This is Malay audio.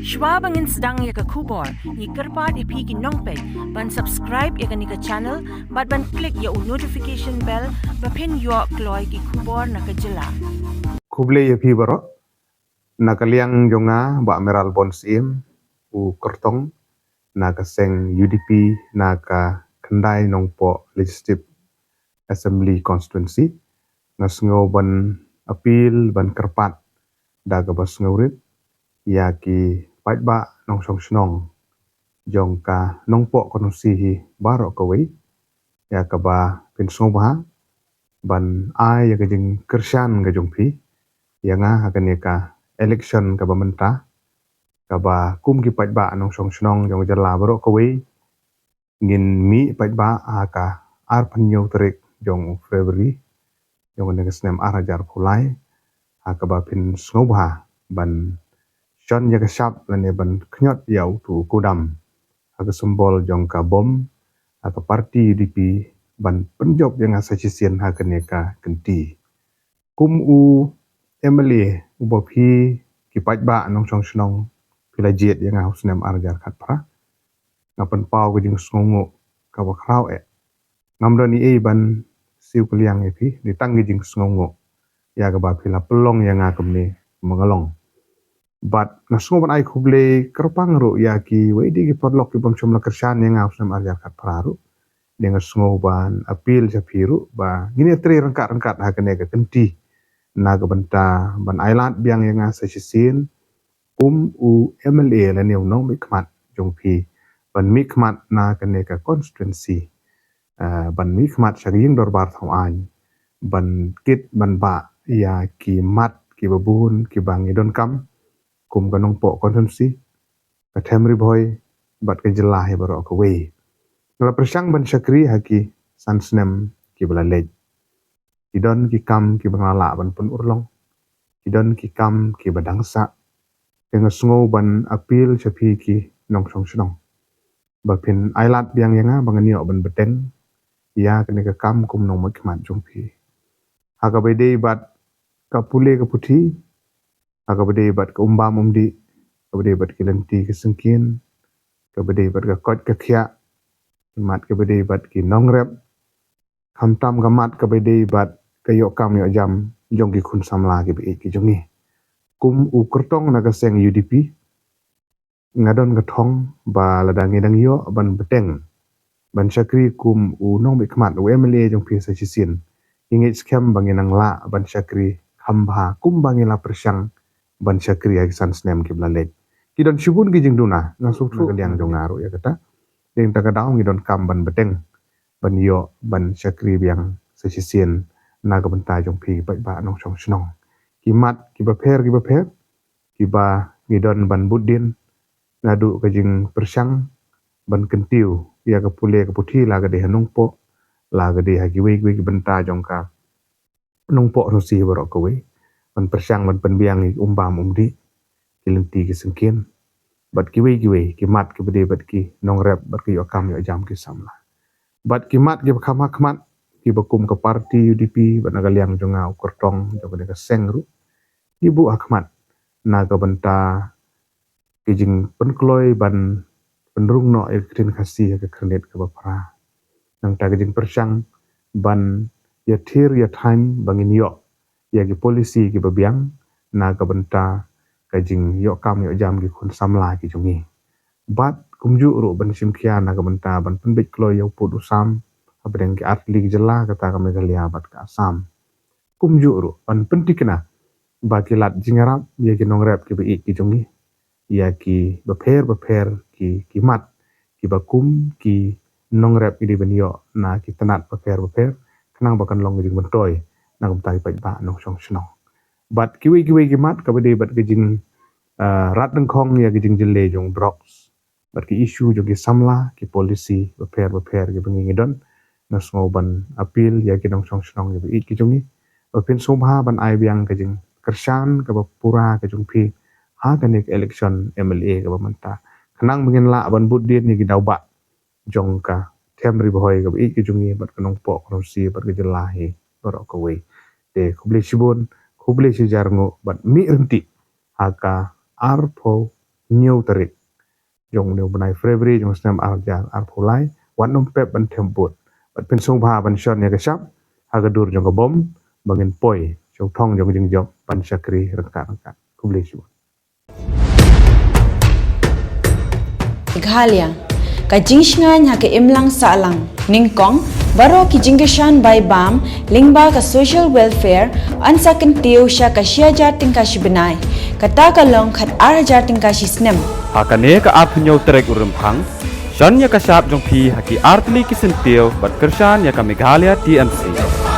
Shwa bangin sedang ya ke kubor, ni kerpat ipi ki nongpek, ban subscribe ya ke ni ke channel, ban klik ya notification bell, bapin yuak kloy ki kubor na ke jela. Kuble ya pi baro nakaliang jonga ba meral bonsim u kertong naka seng UDP naka kendai nongpo legislative assembly constituency ngasngo ban appeal ban kerpat daga bas ngaurit ya ki paitba nong song snong jongka nongpo konusi baro kawai ya ka ba pinsong ba ban ai ya gajing kershan gajong pi yang akan ka election ka bamenta ka ba kum ki paitba nong song snong jong jala baro kawai ngin mi paitba aka ar panyo terik jong February jong ne snem arajar pulai aka ba pin snobha ban shon ya ka shap lane ban knyot yau tu kudam aka simbol jong ka bom aka parti UDP ban penjob yang asa sisien ha ka kenti kum u Emily ubopi ki paitba nong song snong pila jet yang haus nem arajar khat pra ngapan pau ko jing sngongo ka ba krau ngamdo ni ban siu kliang epi ditang jing sngongo ya ka ba pila pelong yang ngakam ni mengalong but nasngo ban ai kuble kerpang ro ya ki wedi ki podlok ki bomchom la kershan yang haus nem arajar khat pra ro dengan sngo ban apil japiru ba ngini tri rengkat ha kene ka kenti naga benta ban island biang yang sa sisin u MLA la new no mikmat jongpi ban mikmat na kane ka constituency ban mikmat sharing dorbar thawan ban kit ban ba ya ki mat ki babun ki bangi don kam kum kanong po constituency ka temri boy bat ka jelah he baro ka we la persang ban shakri haki sansnem ki balalej idon ki kam ki bangala ban pun urlong idon ki kam ki badangsa dengan sngo ban apil chapi ki nong song snong bapin ailat biang yanga banganio ban beteng ya kene ka kam kum nong makmat jongpi haga bede bat ka pule ka puthi haga bede bat ka umbam umdi ka bede bat ki lenti ka sengkin ka bede bat ka kot ka khya mat ka bede bat ki nong rep kamtam ka mat ka bede bat ka yo kam yo jam jong ki khun samla ki be ki jongi kum u kertong naga seng UDP ngadon gatong ba ladang idang yo ban beteng ban syakri kum u nong bikmat u MLA jong pi sa sisin ingit skem banginang la ban syakri hamba kum bangila persyang ban syakri akisan snem ki blalet kidon syubun ki jing duna ngasuk tu kaliang jong ngaru ya kata ding ta kadaung ngidon kam ban beteng ban yo ban syakri biang sa sisin naga benta jong pi ba nong song snong kimat ki baper ki ba ngidon ban budin ngadu kajing persyang ban kentiu ya ka pule ka puthi la ga de hanungpo la ga de hagi we benta jongka nungpo no si baro ko we ban persyang ban penbiang ni umbam umdi kilenti ki sengkin bat ki we ki mat ki bede bat ki nong rep bat ki okam yo jam ki samla bat ki mat ki khama khmat ki bakum ka parti UDP ban agaliang jonga ukertong joga ka sengru ibu akmat naga benta kijing penkloy ban penrung no ikrin kasih ke krenet ke bapra nang ta kijing persyang ban ya thir ya time bangin yo ya ki polisi ki babiang naga benta kijing yo kam yo jam ki khun samla ki jungi bat kumju ru ban simkhia naga benta ban penbit kloy yo put usam abdeng ki atli jela kata kami galia bat ka asam kumju ru ban pentikna bakilat jingarap ya ki nongrep ki bi ki jungi ya ki baper ki mat ki bakum ki nongrep ki di benyo na ki tenat baper kenang bakan long jing bentoy na kum tai pai ba nong song snong bat ki we ki mat ka bede bat ki jing rat deng khong ya ki jing jele jong drops bat ki issue jo ki samla ki polisi baper ki bengi ngidon na ban apil ya ki nong song snong ki ki jungi opin somha ban ai biang ka jing kershan ka pura ka jungpi ha kanik election MLA ka bamanta kanang mungkin la ban budin ni gidauba jongka temri boy ka bi ki jungi bat kanong po kono si bat ka jelahi baro ka we de kubli shibun kubli shijarngo bat mi renti aka arpo nhiều tarik jong neu benai February jong snam arjan arpulai wan nom pep ban temput bat pen sung bha ban shon ya kasap hagadur jong bom bangin poi jong thong jong jing jong ban sakri rangka kublisu Ghalia ka jingsngan ha ke imlang salang ningkong baro ki jingeshan by bam lingba ka social welfare ansakin tiu sha ka shiajar tingka shibenai kata ka long khat arjar tingka shisnem Hakane ka apnyo trek urumpang Shan ya kasap jong pi haki artli kisentil bat kershan ya ka Meghalaya TMC